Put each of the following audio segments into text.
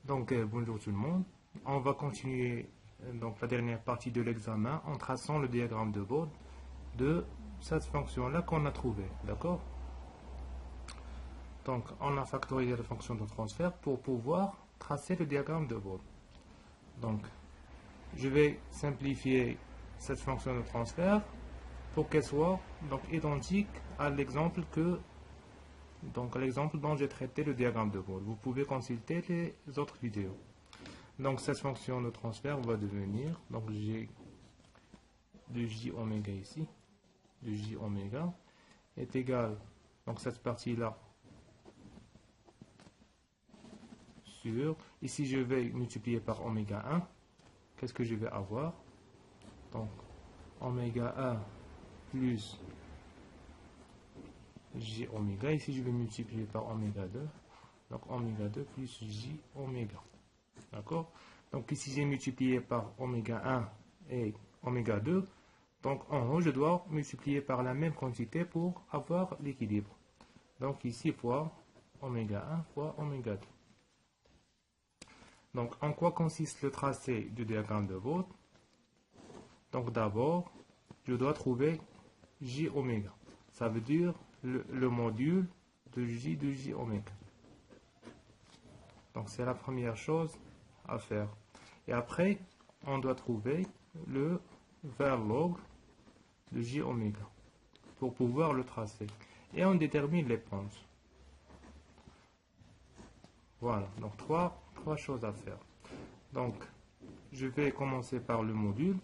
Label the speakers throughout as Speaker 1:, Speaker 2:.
Speaker 1: Donc bonjour tout le monde. On va continuer donc la dernière partie de l'examen en traçant le diagramme de bord de cette fonction-là qu'on a trouvée. D'accord? Donc on a factorisé la fonction de transfert pour pouvoir tracer le diagramme de bord. Donc je vais simplifier cette fonction de transfert pour qu'elle soit donc identique à l'exemple dont j'ai traité le diagramme de bord. Vous pouvez consulter les autres vidéos. Donc cette fonction de transfert va devenir, donc j'ai de j oméga ici, de j oméga est égal, donc cette partie-là, sur, ici je vais multiplier par oméga 1, qu'est-ce que je vais avoir? Donc oméga 1 plus j oméga, ici je vais multiplier par oméga 2, donc oméga 2 plus j oméga. D'accord? Donc ici j'ai multiplié par oméga 1 et oméga 2, donc en haut je dois multiplier par la même quantité pour avoir l'équilibre. Donc ici fois oméga 1 fois oméga 2. Donc en quoi consiste le tracé du diagramme de Bode? Donc d'abord je dois trouver j oméga, ça veut dire le module de j oméga. Donc c'est la première chose à faire. Et après, on doit trouver le Verilog de j oméga pour pouvoir le tracer. Et on détermine les points. Voilà, donc trois choses à faire. Donc, je vais commencer par le module.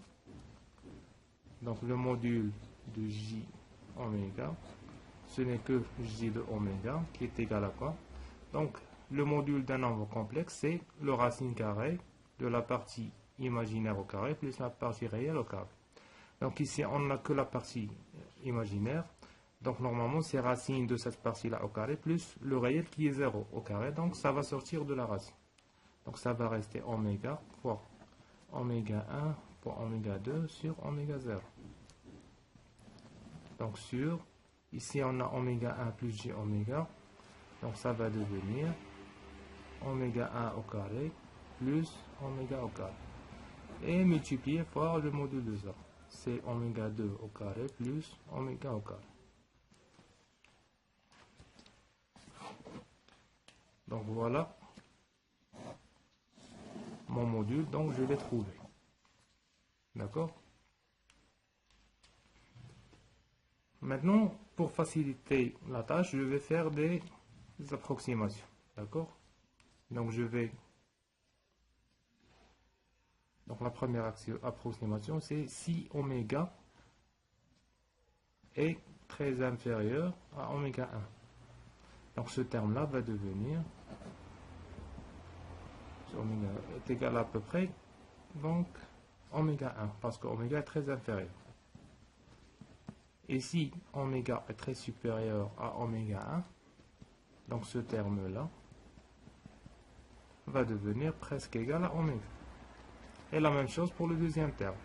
Speaker 1: Donc, le module de j oméga, ce n'est que j de oméga qui est égal à quoi? Donc, le module d'un nombre complexe, c'est le racine carrée de la partie imaginaire au carré plus la partie réelle au carré. Donc ici, on n'a que la partie imaginaire. Donc normalement, c'est racine de cette partie-là au carré plus le réel qui est 0 au carré. Donc ça va sortir de la racine. Donc ça va rester oméga fois oméga 1 fois oméga 2 sur oméga 0. Donc sur, ici on a oméga 1 plus j oméga. Donc ça va devenir oméga 1 au carré plus oméga au carré. Et multiplié par le module de ça. C'est oméga 2 au carré plus oméga au carré. Donc voilà mon module, donc je l'ai trouvé. D'accord? Maintenant, pour faciliter la tâche, je vais faire des approximations. D'accord? Donc je vais... Donc la première approximation, c'est si oméga est très inférieur à oméga 1. Donc ce terme-là va devenir, si oméga est égal à peu près, donc oméga 1, parce que oméga est très inférieur. Et si oméga est très supérieur à oméga 1, donc ce terme-là va devenir presque égal à oméga. Et la même chose pour le deuxième terme.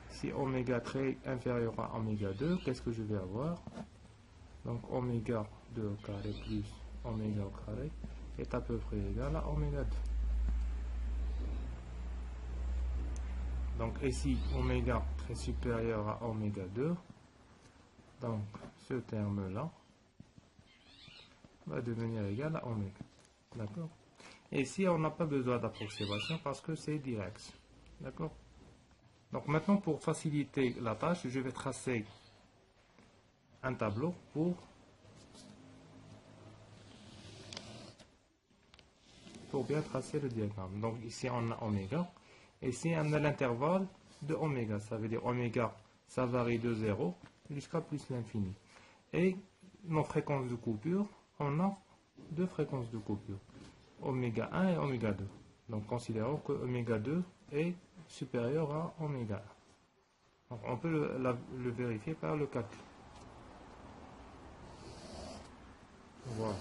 Speaker 1: Si oméga est très inférieur à oméga 2, qu'est-ce que je vais avoir? Donc oméga 2 au carré plus oméga au carré est à peu près égal à oméga 2. Donc ici, oméga très supérieur à oméga 2. Donc ce terme-là va devenir égal à oméga. D'accord? Et ici, on n'a pas besoin d'approximation parce que c'est direct. D'accord? Donc maintenant, pour faciliter la tâche, je vais tracer un tableau pour bien tracer le diagramme. Donc ici, on a oméga. Et ici, on a l'intervalle de oméga. Ça veut dire oméga, ça varie de 0 jusqu'à plus l'infini. Et nos fréquences de coupure, on a deux fréquences de coupure. Oméga 1 et oméga 2. Donc considérons que oméga 2 est supérieur à oméga 1. Donc, on peut le vérifier par le calcul. Voilà.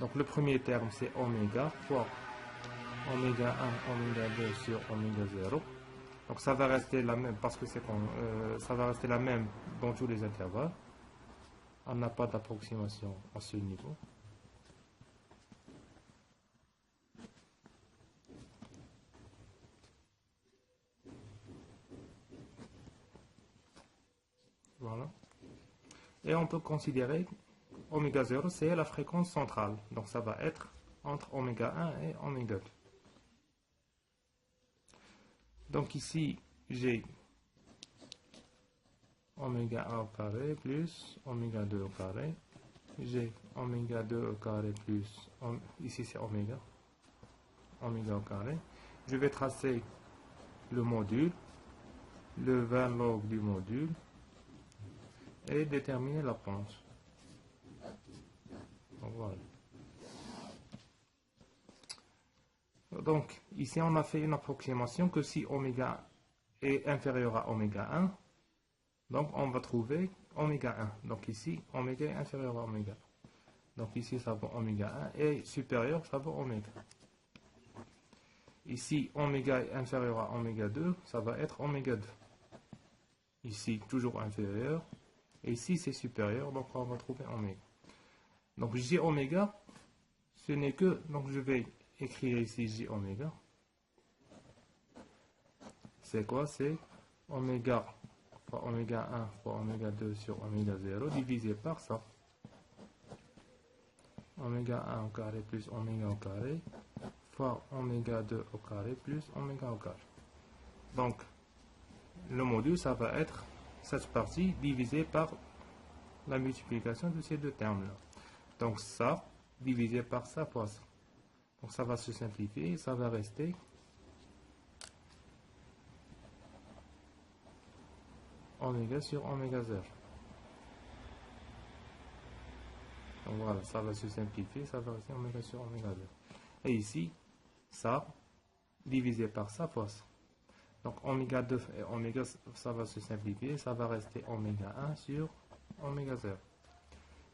Speaker 1: Donc le premier terme c'est oméga fois oméga 1, oméga 2 sur oméga 0. Donc ça va rester la même parce que ça va rester la même dans tous les intervalles. On n'a pas d'approximation à ce niveau. Et on peut considérer oméga 0, c'est la fréquence centrale. Donc ça va être entre oméga 1 et oméga 2. Donc ici, j'ai oméga 1 au carré plus oméga 2 au carré. J'ai oméga 2 au carré plus, ici c'est oméga au carré. Je vais tracer le module, le 20 log du module et déterminer la pente. Donc, voilà. Donc ici on a fait une approximation que si oméga est inférieur à oméga 1, donc on va trouver oméga 1. Donc ici oméga est inférieur à oméga. Donc ici ça vaut oméga 1 et supérieur ça vaut oméga. Ici oméga est inférieur à oméga 2, ça va être oméga 2. Ici toujours inférieur. Et ici c'est supérieur, donc on va trouver oméga. Donc J oméga, ce n'est que, donc je vais écrire ici J oméga. C'est quoi? C'est oméga fois oméga 1 fois oméga 2 sur oméga 0 divisé par ça. Oméga 1 au carré plus oméga au carré fois oméga 2 au carré plus oméga au carré. Donc le module, ça va être cette partie divisée par la multiplication de ces deux termes-là. Donc ça, divisé par ça fois ça. Donc ça va se simplifier, ça va rester oméga sur oméga 0. Donc voilà, ça va se simplifier, ça va rester oméga sur oméga 0. Et ici, ça, divisé par ça fois ça. Donc oméga 2 et oméga, ça va se simplifier, ça va rester oméga 1 sur oméga 0.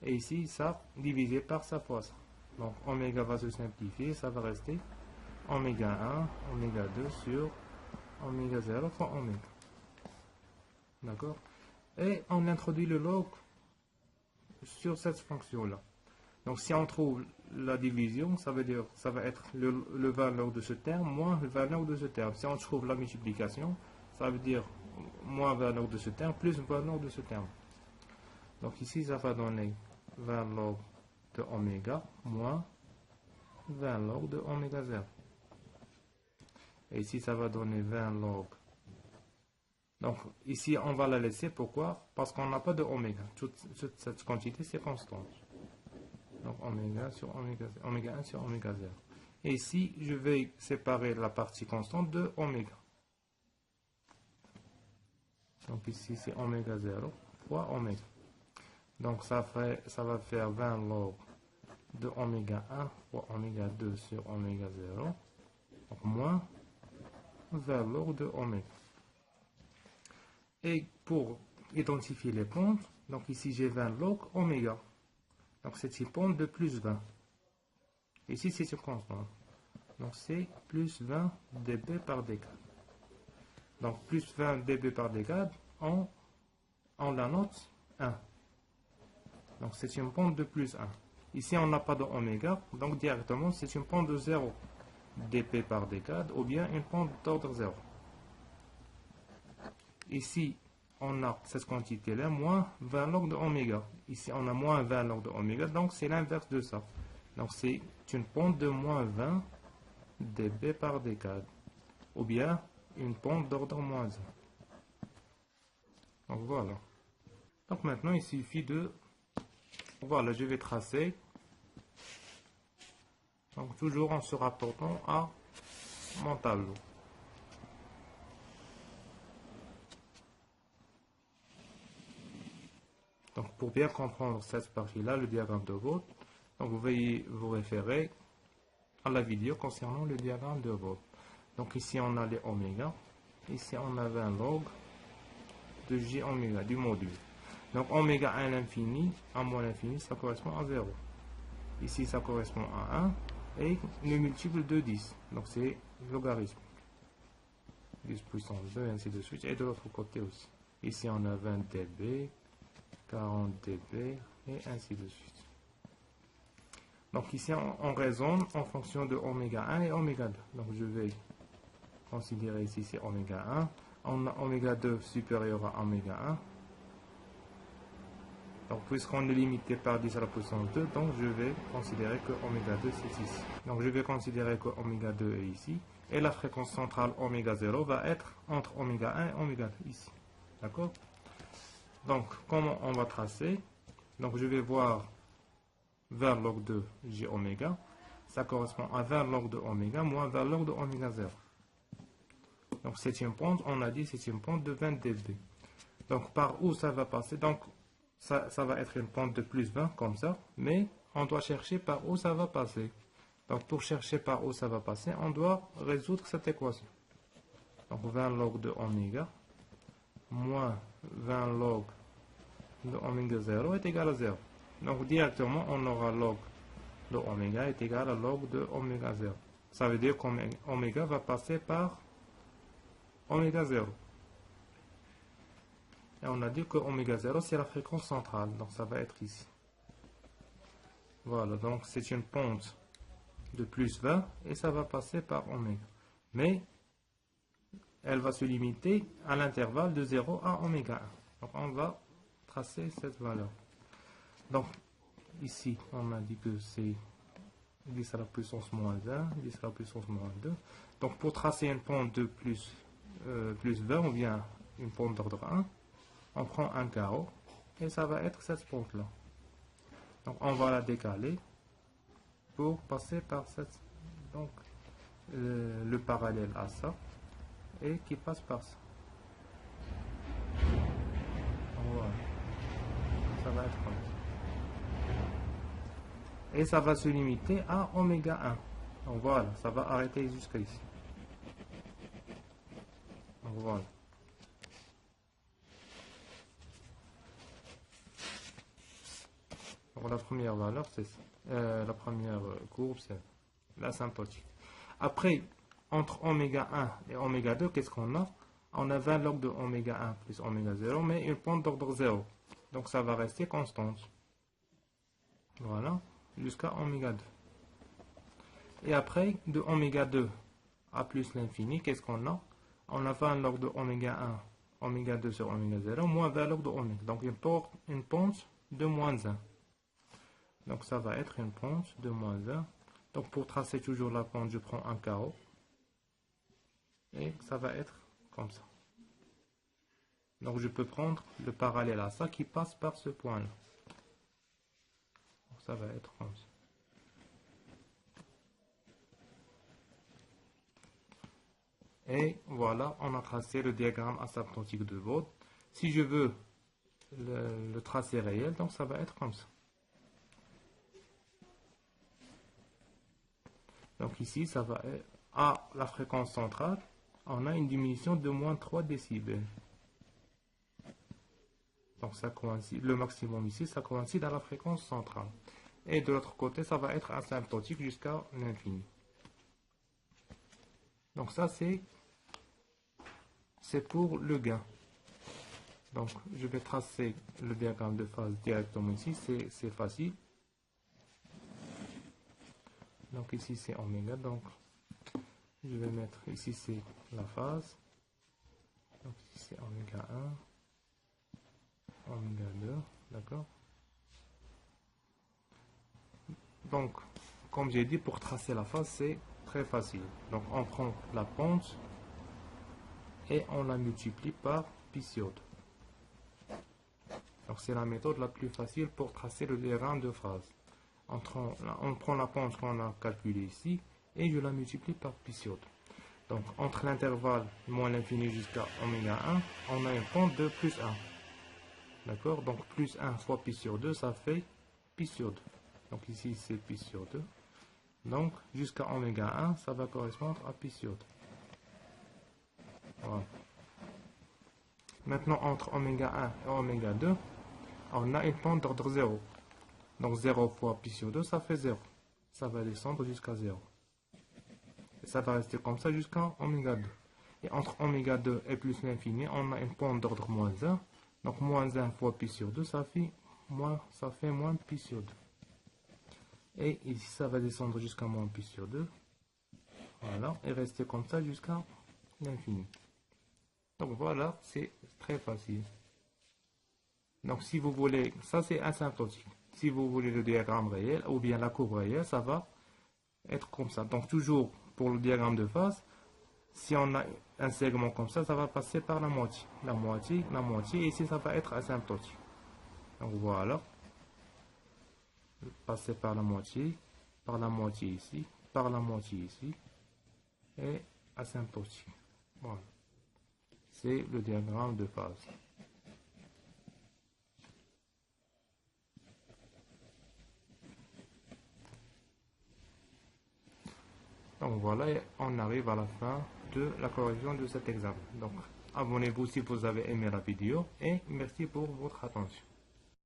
Speaker 1: Et ici, ça, divisé par ça fois ça. Donc oméga va se simplifier, ça va rester oméga 1, oméga 2 sur oméga 0 fois oméga. D'accord? Et on introduit le log sur cette fonction-là. Donc si on trouve la division, ça veut dire ça va être le valeur de ce terme moins le valeur de ce terme. Si on trouve la multiplication, ça veut dire moins valeur de ce terme plus valeur de ce terme. Donc ici, ça va donner 20 log de oméga moins 20 log de oméga 0. Et ici, ça va donner 20 log. Donc ici, on va la laisser. Pourquoi? Parce qu'on n'a pas de oméga. Toute cette quantité, c'est constante. Donc oméga sur oméga 0, oméga 1 sur oméga 0. Et ici, je vais séparer la partie constante de oméga. Donc ici, c'est oméga 0 fois oméga. Donc ça va faire 20 log de oméga 1 fois oméga 2 sur oméga 0. Donc moins 20 log de oméga. Et pour identifier les pentes, donc ici j'ai 20 log oméga. Donc c'est une pente de plus 20. Ici c'est une constante. Donc c'est plus 20 dB par décade. Donc plus 20 dB par décade, on la note 1. Donc c'est une pente de plus 1. Ici on n'a pas de oméga, donc directement c'est une pente de 0 dB par décade ou bien une pente d'ordre 0. Ici on a cette quantité-là, moins 20 log de oméga. Ici on a moins 20 log de oméga, donc c'est l'inverse de ça. Donc c'est une pente de moins 20 dB par décade ou bien une pente d'ordre moins 1. Donc voilà. Donc maintenant il suffit de... Voilà, je vais tracer. Donc toujours en se rapportant à mon tableau. Donc pour bien comprendre cette partie-là, le diagramme de Vogt, donc vous veuillez vous référer à la vidéo concernant le diagramme de Vogt. Donc ici on a les oméga, ici on a 20 log de J oméga du module. Donc oméga à l'infini, à moins l'infini, ça correspond à 0. Ici ça correspond à 1 et le multiple de 10. Donc c'est logarithme. 10 puissance 2, ainsi de suite. Et de l'autre côté aussi. Ici on a 20 dB, 40 dB et ainsi de suite. Donc ici on raisonne en fonction de oméga 1 et oméga 2. Donc je vais considérer ici c'est oméga 1. On a oméga 2 supérieur à oméga 1. Donc, puisqu'on est limité par 10 à la puissance 2, donc je vais considérer que oméga 2 c'est ici. Donc, je vais considérer que oméga 2 est ici. Et la fréquence centrale oméga 0 va être entre oméga 1 et oméga 2 ici. D'accord? Donc, comment on va tracer? Donc, je vais voir 20 log de J oméga. Ça correspond à 20 log de oméga moins 20 log de oméga 0. Donc, c'est une pente, on a dit c'est une pente de 20 dB. Donc, par où ça va passer? Donc, ça va être une pente de plus 20, comme ça. Mais, on doit chercher par où ça va passer. Donc, pour chercher par où ça va passer, on doit résoudre cette équation. Donc, 20 log de oméga moins 20 log de oméga 0 est égal à 0. Donc, directement, on aura log de oméga est égal à log de oméga 0. Ça veut dire qu'oméga va passer par oméga 0. Et on a dit que oméga 0, c'est la fréquence centrale. Donc, ça va être ici. Voilà, donc c'est une pente de plus 20 et ça va passer par oméga. Mais, elle va se limiter à l'intervalle de 0 à oméga 1. Donc, on va tracer cette valeur. Donc, ici, on a dit que c'est 10 à la puissance moins 1, 10 à la puissance moins 2. Donc, pour tracer une pente de plus 20, ou bien une pente d'ordre 1, on prend un carreau et ça va être cette pente-là. Donc, on va la décaler pour passer par cette, donc, le parallèle à ça et qui passe par ça. Voilà. Ça va être comme ça. Et ça va se limiter à oméga 1. Donc voilà, ça va arrêter jusqu'à ici. Donc voilà. Donc la première valeur, c'est ça. La première courbe, c'est l'asymptotique. Après, entre oméga 1 et oméga 2, qu'est-ce qu'on a? On a 20 log de oméga 1 plus oméga 0, mais une pente d'ordre 0. Donc ça va rester constante. Voilà, jusqu'à oméga 2. Et après, de oméga 2 à plus l'infini, qu'est-ce qu'on a? On a 20 log de oméga 1, oméga 2 sur oméga 0, moins 20 log de oméga. Donc une pente de moins 1. Donc ça va être une pente de moins 1. Donc pour tracer toujours la pente, je prends un carreau. Et ça va être comme ça. Donc je peux prendre le parallèle à ça qui passe par ce point-là. Ça va être comme ça. Et voilà, on a tracé le diagramme asymptotique de Bode. Si je veux le tracé réel, donc ça va être comme ça. Donc ici, ça va être à la fréquence centrale, on a une diminution de moins 3 décibels. Donc ça coïncide, le maximum ici, ça coïncide à la fréquence centrale. Et de l'autre côté, ça va être asymptotique jusqu'à l'infini. Donc ça, c'est pour le gain. Donc je vais tracer le diagramme de phase directement ici, c'est facile. Donc ici c'est oméga, donc je vais mettre ici c'est la phase. Donc ici c'est oméga 1, oméga 2, d'accord. Donc comme j'ai dit, pour tracer la phase c'est très facile. Donc on prend la pente et on la multiplie par pi sur 2. Donc c'est la méthode la plus facile pour tracer le diagramme de phase. On prend la pente qu'on a calculée ici et je la multiplie par pi sur 2. Donc entre l'intervalle moins l'infini jusqu'à oméga 1, on a une pente de plus 1. D'accord? Donc plus 1 fois pi sur 2, ça fait pi sur 2. Donc ici c'est pi sur 2. Donc jusqu'à oméga 1, ça va correspondre à pi sur 2. Voilà. Maintenant entre oméga 1 et oméga 2, on a une pente d'ordre 0. Donc 0 fois pi sur 2, ça fait 0. Ça va descendre jusqu'à 0. Et ça va rester comme ça jusqu'à oméga 2. Et entre oméga 2 et plus l'infini, on a une pente d'ordre moins 1. Donc moins 1 fois pi sur 2, ça fait moins pi sur 2. Et ici, ça va descendre jusqu'à moins pi sur 2. Voilà. Et rester comme ça jusqu'à l'infini. Donc voilà, c'est très facile. Donc si vous voulez, ça c'est asymptotique. Si vous voulez le diagramme réel ou bien la courbe réelle, ça va être comme ça. Donc toujours pour le diagramme de phase, si on a un segment comme ça va passer par la moitié. La moitié, la moitié, et ici ça va être asymptotique. Donc voilà. Passer par la moitié ici, par la moitié ici, et asymptotique. Voilà. C'est le diagramme de phase. Donc voilà, on arrive à la fin de la correction de cet examen. Donc abonnez-vous si vous avez aimé la vidéo et merci pour votre attention.